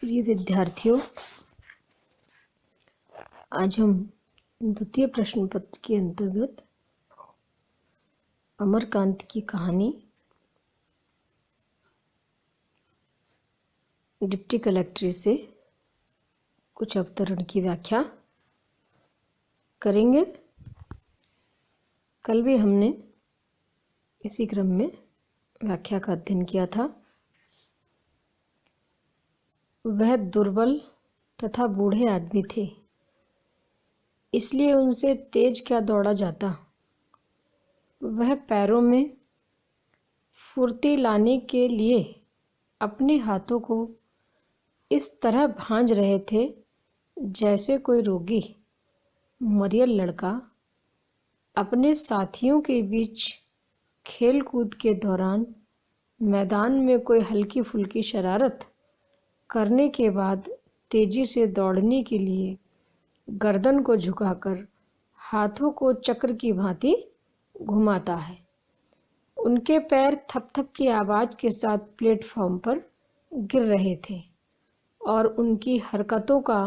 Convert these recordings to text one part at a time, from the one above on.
प्रिय विद्यार्थियों, आज हम द्वितीय प्रश्न पत्र के अंतर्गत अमरकांत की कहानी डिप्टी कलेक्ट्री से कुछ अवतरण की व्याख्या करेंगे। कल भी हमने इसी क्रम में व्याख्या का अध्ययन किया था। वह दुर्बल तथा बूढ़े आदमी थे, इसलिए उनसे तेज क्या दौड़ा जाता। वह पैरों में फुर्ती लाने के लिए अपने हाथों को इस तरह भांज रहे थे जैसे कोई रोगी मरियल लड़का अपने साथियों के बीच खेल कूद के दौरान मैदान में कोई हल्की फुल्की शरारत करने के बाद तेजी से दौड़ने के लिए गर्दन को झुकाकर हाथों को चक्र की भांति घुमाता है। उनके पैर थप-थप की आवाज़ के साथ प्लेटफॉर्म पर गिर रहे थे और उनकी हरकतों का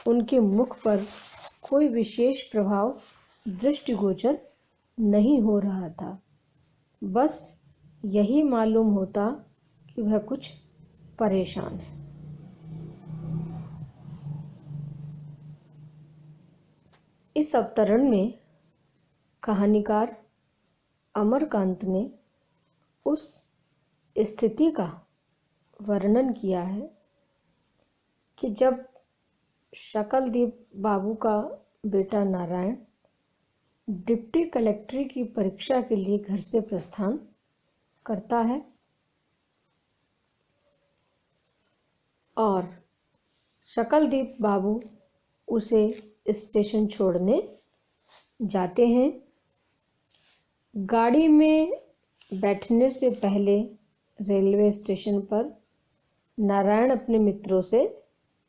उनके मुख पर कोई विशेष प्रभाव दृष्टिगोचर नहीं हो रहा था। बस यही मालूम होता कि वह कुछ परेशान है। इस अवतरण में कहानीकार अमरकांत ने उस स्थिति का वर्णन किया है कि जब शकलदीप बाबू का बेटा नारायण डिप्टी कलेक्ट्री की परीक्षा के लिए घर से प्रस्थान करता है और शकलदीप बाबू उसे स्टेशन छोड़ने जाते हैं। गाड़ी में बैठने से पहले रेलवे स्टेशन पर नारायण अपने मित्रों से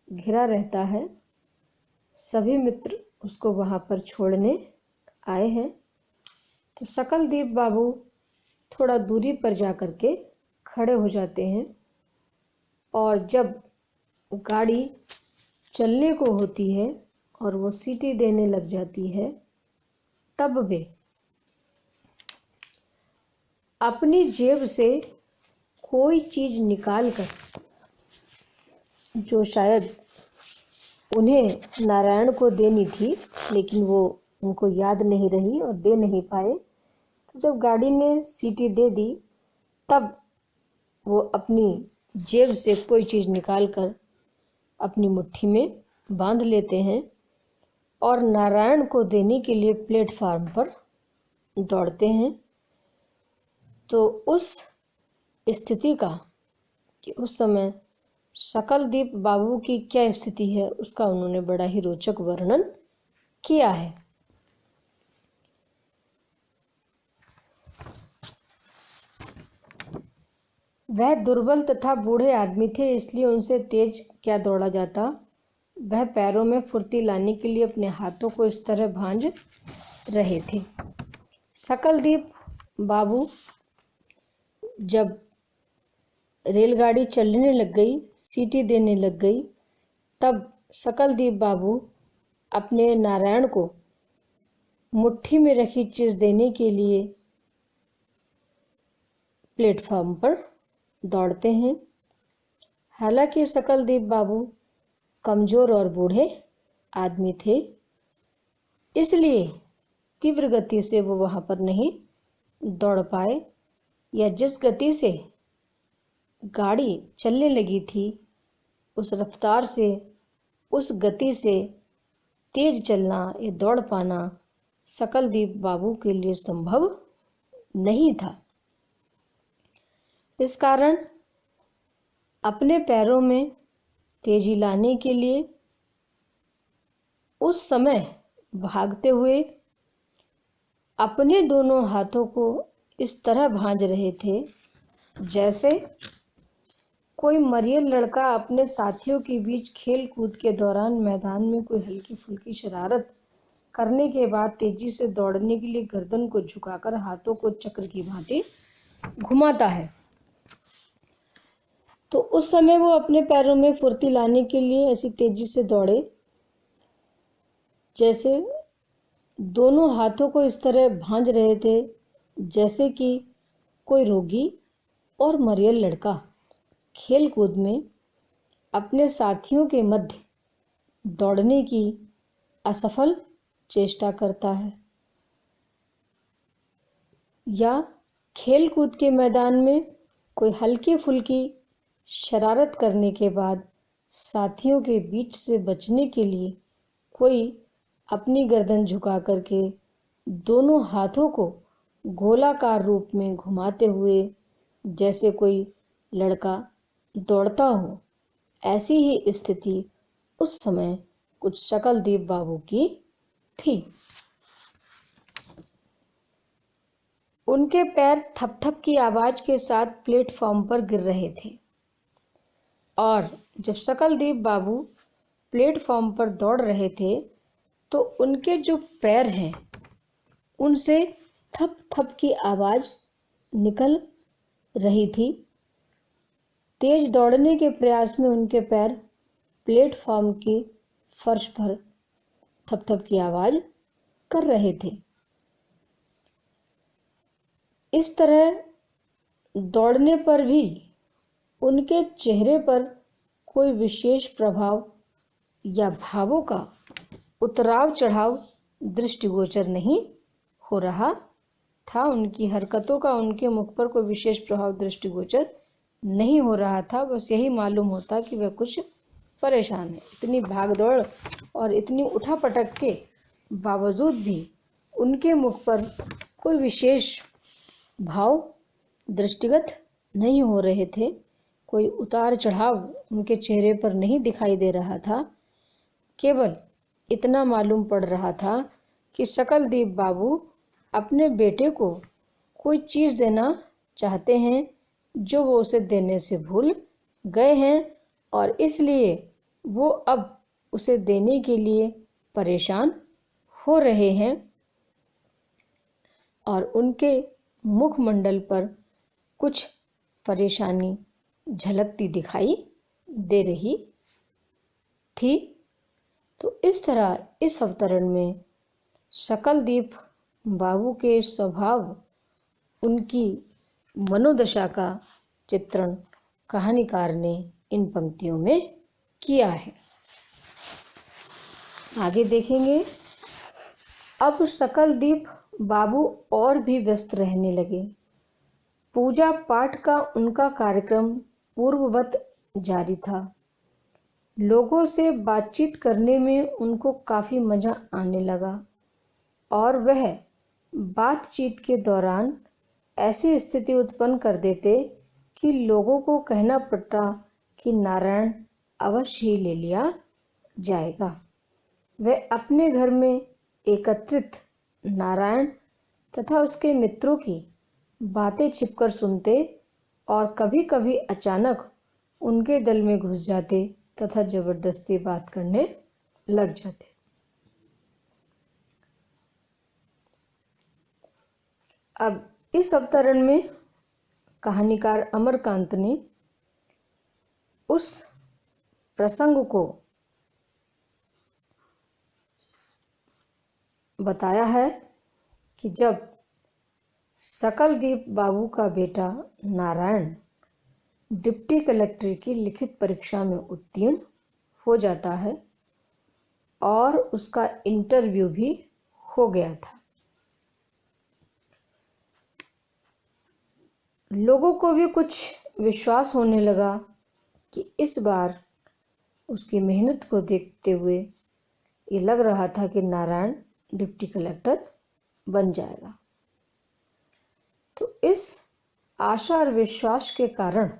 घिरा रहता है। सभी मित्र उसको वहाँ पर छोड़ने आए हैं, तो शकलदीप बाबू थोड़ा दूरी पर जा कर के खड़े हो जाते हैं और जब गाड़ी चलने को होती है और वो सीटी देने लग जाती है, तब वे अपनी जेब से कोई चीज़ निकाल कर, जो शायद उन्हें नारायण को देनी थी लेकिन वो उनको याद नहीं रही और दे नहीं पाए, तो जब गाड़ी ने सीटी दे दी तब वो अपनी जेब से कोई चीज़ निकाल कर अपनी मुट्ठी में बांध लेते हैं और नारायण को देने के लिए प्लेटफार्म पर दौड़ते हैं। तो उस स्थिति का कि उस समय शकलदीप बाबू की क्या स्थिति है उसका उन्होंने बड़ा ही रोचक वर्णन किया है। वह दुर्बल तथा बूढ़े आदमी थे, इसलिए उनसे तेज क्या दौड़ा जाता। वह पैरों में फुर्ती लाने के लिए अपने हाथों को इस तरह भांज रहे थे। शकलदीप बाबू जब रेलगाड़ी चलने लग गई, सीटी देने लग गई, तब शकलदीप बाबू अपने नारायण को मुट्ठी में रखी चीज़ देने के लिए प्लेटफॉर्म पर दौड़ते हैं। हालांकि शकलदीप बाबू कमज़ोर और बूढ़े आदमी थे, इसलिए तीव्र गति से वो वहाँ पर नहीं दौड़ पाए, या जिस गति से गाड़ी चलने लगी थी उस रफ्तार से, उस गति से तेज चलना या दौड़ पाना शकलदीप बाबू के लिए संभव नहीं था। इस कारण अपने पैरों में तेजी लाने के लिए उस समय भागते हुए अपने दोनों हाथों को इस तरह भांज रहे थे जैसे कोई मरियल लड़का अपने साथियों के बीच खेल कूद के दौरान मैदान में कोई हल्की फुल्की शरारत करने के बाद तेजी से दौड़ने के लिए गर्दन को झुकाकर हाथों को चक्र की भांति घुमाता है। तो उस समय वो अपने पैरों में फुर्ती लाने के लिए ऐसी तेजी से दौड़े जैसे दोनों हाथों को इस तरह भांज रहे थे जैसे कि कोई रोगी और मरियल लड़का खेल कूद में अपने साथियों के मध्य दौड़ने की असफल चेष्टा करता है, या खेल कूद के मैदान में कोई हल्की फुल्की शरारत करने के बाद साथियों के बीच से बचने के लिए कोई अपनी गर्दन झुका करके दोनों हाथों को गोलाकार रूप में घुमाते हुए जैसे कोई लड़का दौड़ता हो, ऐसी ही स्थिति उस समय कुछ शकलदीप बाबू की थी। उनके पैर थप-थप की आवाज के साथ प्लेटफॉर्म पर गिर रहे थे और जब शकलदीप बाबू प्लेटफॉर्म पर दौड़ रहे थे तो उनके जो पैर हैं उनसे थप थप की आवाज निकल रही थी। तेज दौड़ने के प्रयास में उनके पैर प्लेटफॉर्म की फर्श पर थप थप की आवाज कर रहे थे। इस तरह दौड़ने पर भी उनके चेहरे पर कोई विशेष प्रभाव या भावों का उतराव चढ़ाव दृष्टिगोचर नहीं हो रहा था। उनकी हरकतों का उनके मुख पर कोई विशेष प्रभाव दृष्टिगोचर नहीं हो रहा था। बस यही मालूम होता कि वह कुछ परेशान है। इतनी भागदौड़ और इतनी उठापटक के बावजूद भी उनके मुख पर कोई विशेष भाव दृष्टिगत नहीं हो रहे थे। कोई उतार चढ़ाव उनके चेहरे पर नहीं दिखाई दे रहा था। केवल इतना मालूम पड़ रहा था कि शकलदीप बाबू अपने बेटे को कोई चीज़ देना चाहते हैं जो वो उसे देने से भूल गए हैं और इसलिए वो अब उसे देने के लिए परेशान हो रहे हैं और उनके मुखमंडल पर कुछ परेशानी झलकती दिखाई दे रही थी। तो इस तरह इस अवतरण में शकलदीप बाबू के स्वभाव, उनकी मनोदशा का चित्रण कहानीकार ने इन पंक्तियों में किया है। आगे देखेंगे। अब शकलदीप बाबू और भी व्यस्त रहने लगे। पूजा पाठ का उनका कार्यक्रम पूर्ववत जारी था। लोगों से बातचीत करने में उनको काफ़ी मज़ा आने लगा और वह बातचीत के दौरान ऐसी स्थिति उत्पन्न कर देते कि लोगों को कहना पड़ता कि नारायण अवश्य ही ले लिया जाएगा। वह अपने घर में एकत्रित नारायण तथा उसके मित्रों की बातें छिपकर सुनते और कभी-कभी अचानक उनके दल में घुस जाते तथा जबरदस्ती बात करने लग जाते। अब इस अवतरण में कहानीकार अमरकांत ने उस प्रसंग को बताया है कि जब शकलदीप बाबू का बेटा नारायण डिप्टी कलेक्टर की लिखित परीक्षा में उत्तीर्ण हो जाता है और उसका इंटरव्यू भी हो गया था। लोगों को भी कुछ विश्वास होने लगा कि इस बार उसकी मेहनत को देखते हुए ये लग रहा था कि नारायण डिप्टी कलेक्टर बन जाएगा। तो इस आशा और विश्वास के कारण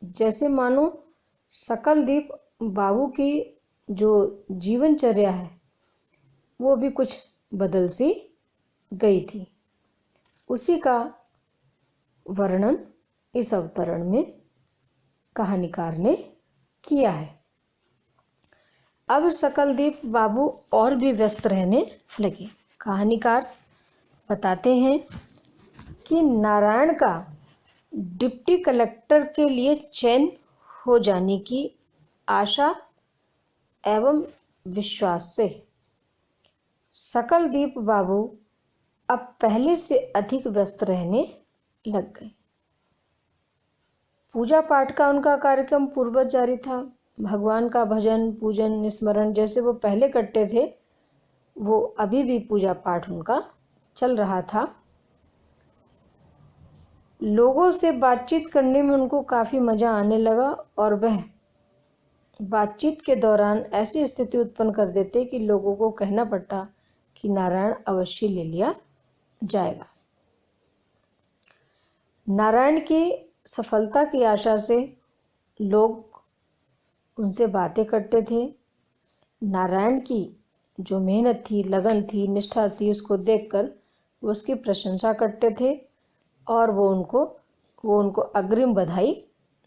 जैसे मानो शकलदीप बाबू की जो जीवनचर्या है वो भी कुछ बदल सी गई थी। उसी का वर्णन इस अवतरण में कहानीकार ने किया है। अब शकलदीप बाबू और भी व्यस्त रहने लगे। कहानीकार बताते हैं कि नारायण का डिप्टी कलेक्टर के लिए चयन हो जाने की आशा एवं विश्वास से सकलदीप बाबू अब पहले से अधिक व्यस्त रहने लग गए। पूजा पाठ का उनका कार्यक्रम पूर्ववत जारी था। भगवान का भजन पूजन स्मरण जैसे वो पहले करते थे, वो अभी भी पूजा पाठ उनका चल रहा था। लोगों से बातचीत करने में उनको काफ़ी मज़ा आने लगा और वह बातचीत के दौरान ऐसी स्थिति उत्पन्न कर देते कि लोगों को कहना पड़ता कि नारायण अवश्य ले लिया जाएगा। नारायण की सफलता की आशा से लोग उनसे बातें करते थे। नारायण की जो मेहनत थी, लगन थी, निष्ठा थी, उसको देखकर वो उसकी प्रशंसा करते थे और वो उनको अग्रिम बधाई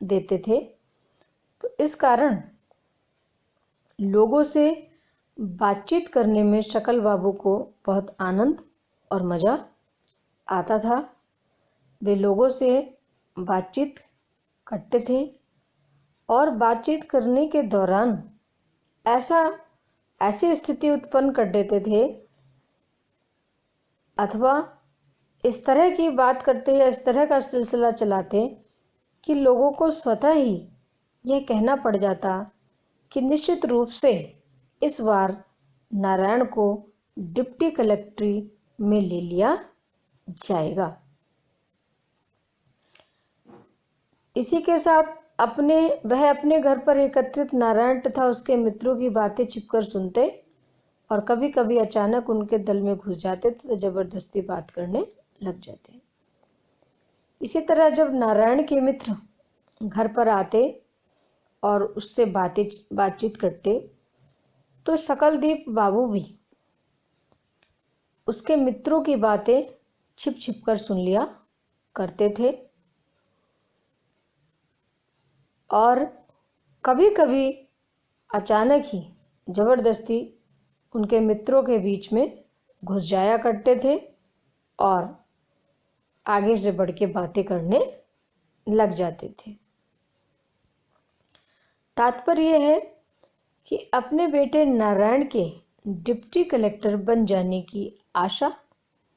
देते थे। तो इस कारण लोगों से बातचीत करने में शकल बाबू को बहुत आनंद और मज़ा आता था। वे लोगों से बातचीत करते थे और बातचीत करने के दौरान ऐसी स्थिति उत्पन्न कर देते थे अथवा इस तरह की बात करते या इस तरह का सिलसिला चलाते कि लोगों को स्वतः ही यह कहना पड़ जाता कि निश्चित रूप से इस बार नारायण को डिप्टी कलेक्ट्री में ले लिया जाएगा। इसी के साथ वह अपने घर पर एकत्रित नारायण तथा उसके मित्रों की बातें छिपकर सुनते और कभी कभी अचानक उनके दल में घुस जाते तथा जबरदस्ती बात करने लग जाते। इसी तरह जब नारायण के मित्र घर पर आते और उससे बातचीत करते तो सकलदीप बाबू भी उसके मित्रों की बातें छिप छिप कर सुन लिया करते थे और कभी कभी अचानक ही जबरदस्ती उनके मित्रों के बीच में घुस जाया करते थे और आगे से बढ़ के बातें करने लग जाते थे। तात्पर्य यह है कि अपने बेटे नारायण के डिप्टी कलेक्टर बन जाने की आशा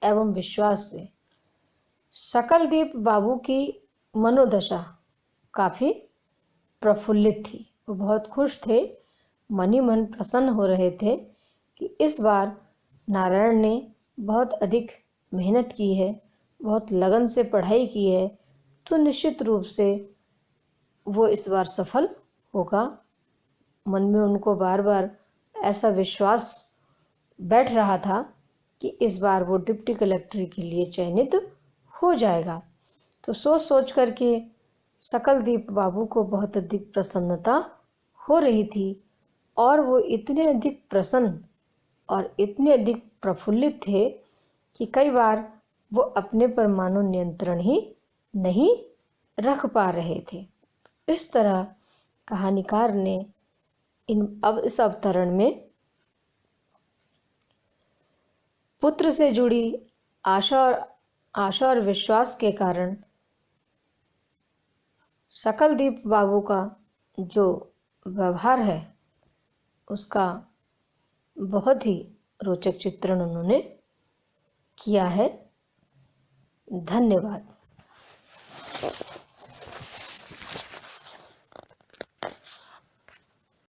एवं विश्वास से सकलदीप बाबू की मनोदशा काफ़ी प्रफुल्लित थी। वो बहुत खुश थे, मन ही मन प्रसन्न हो रहे थे कि इस बार नारायण ने बहुत अधिक मेहनत की है, बहुत लगन से पढ़ाई की है, तो निश्चित रूप से वो इस बार सफल होगा। मन में उनको बार बार ऐसा विश्वास बैठ रहा था कि इस बार वो डिप्टी कलेक्टर के लिए चयनित हो जाएगा। तो सोच सोच करके सकलदीप बाबू को बहुत अधिक प्रसन्नता हो रही थी और वो इतने अधिक प्रसन्न और इतने अधिक प्रफुल्लित थे कि कई बार वो अपने पर मानो नियंत्रण ही नहीं रख पा रहे थे। इस तरह कहानीकार ने इस अवतरण में पुत्र से जुड़ी आशा और विश्वास के कारण सकलदीप बाबू का जो व्यवहार है उसका बहुत ही रोचक चित्रण उन्होंने किया है। धन्यवाद।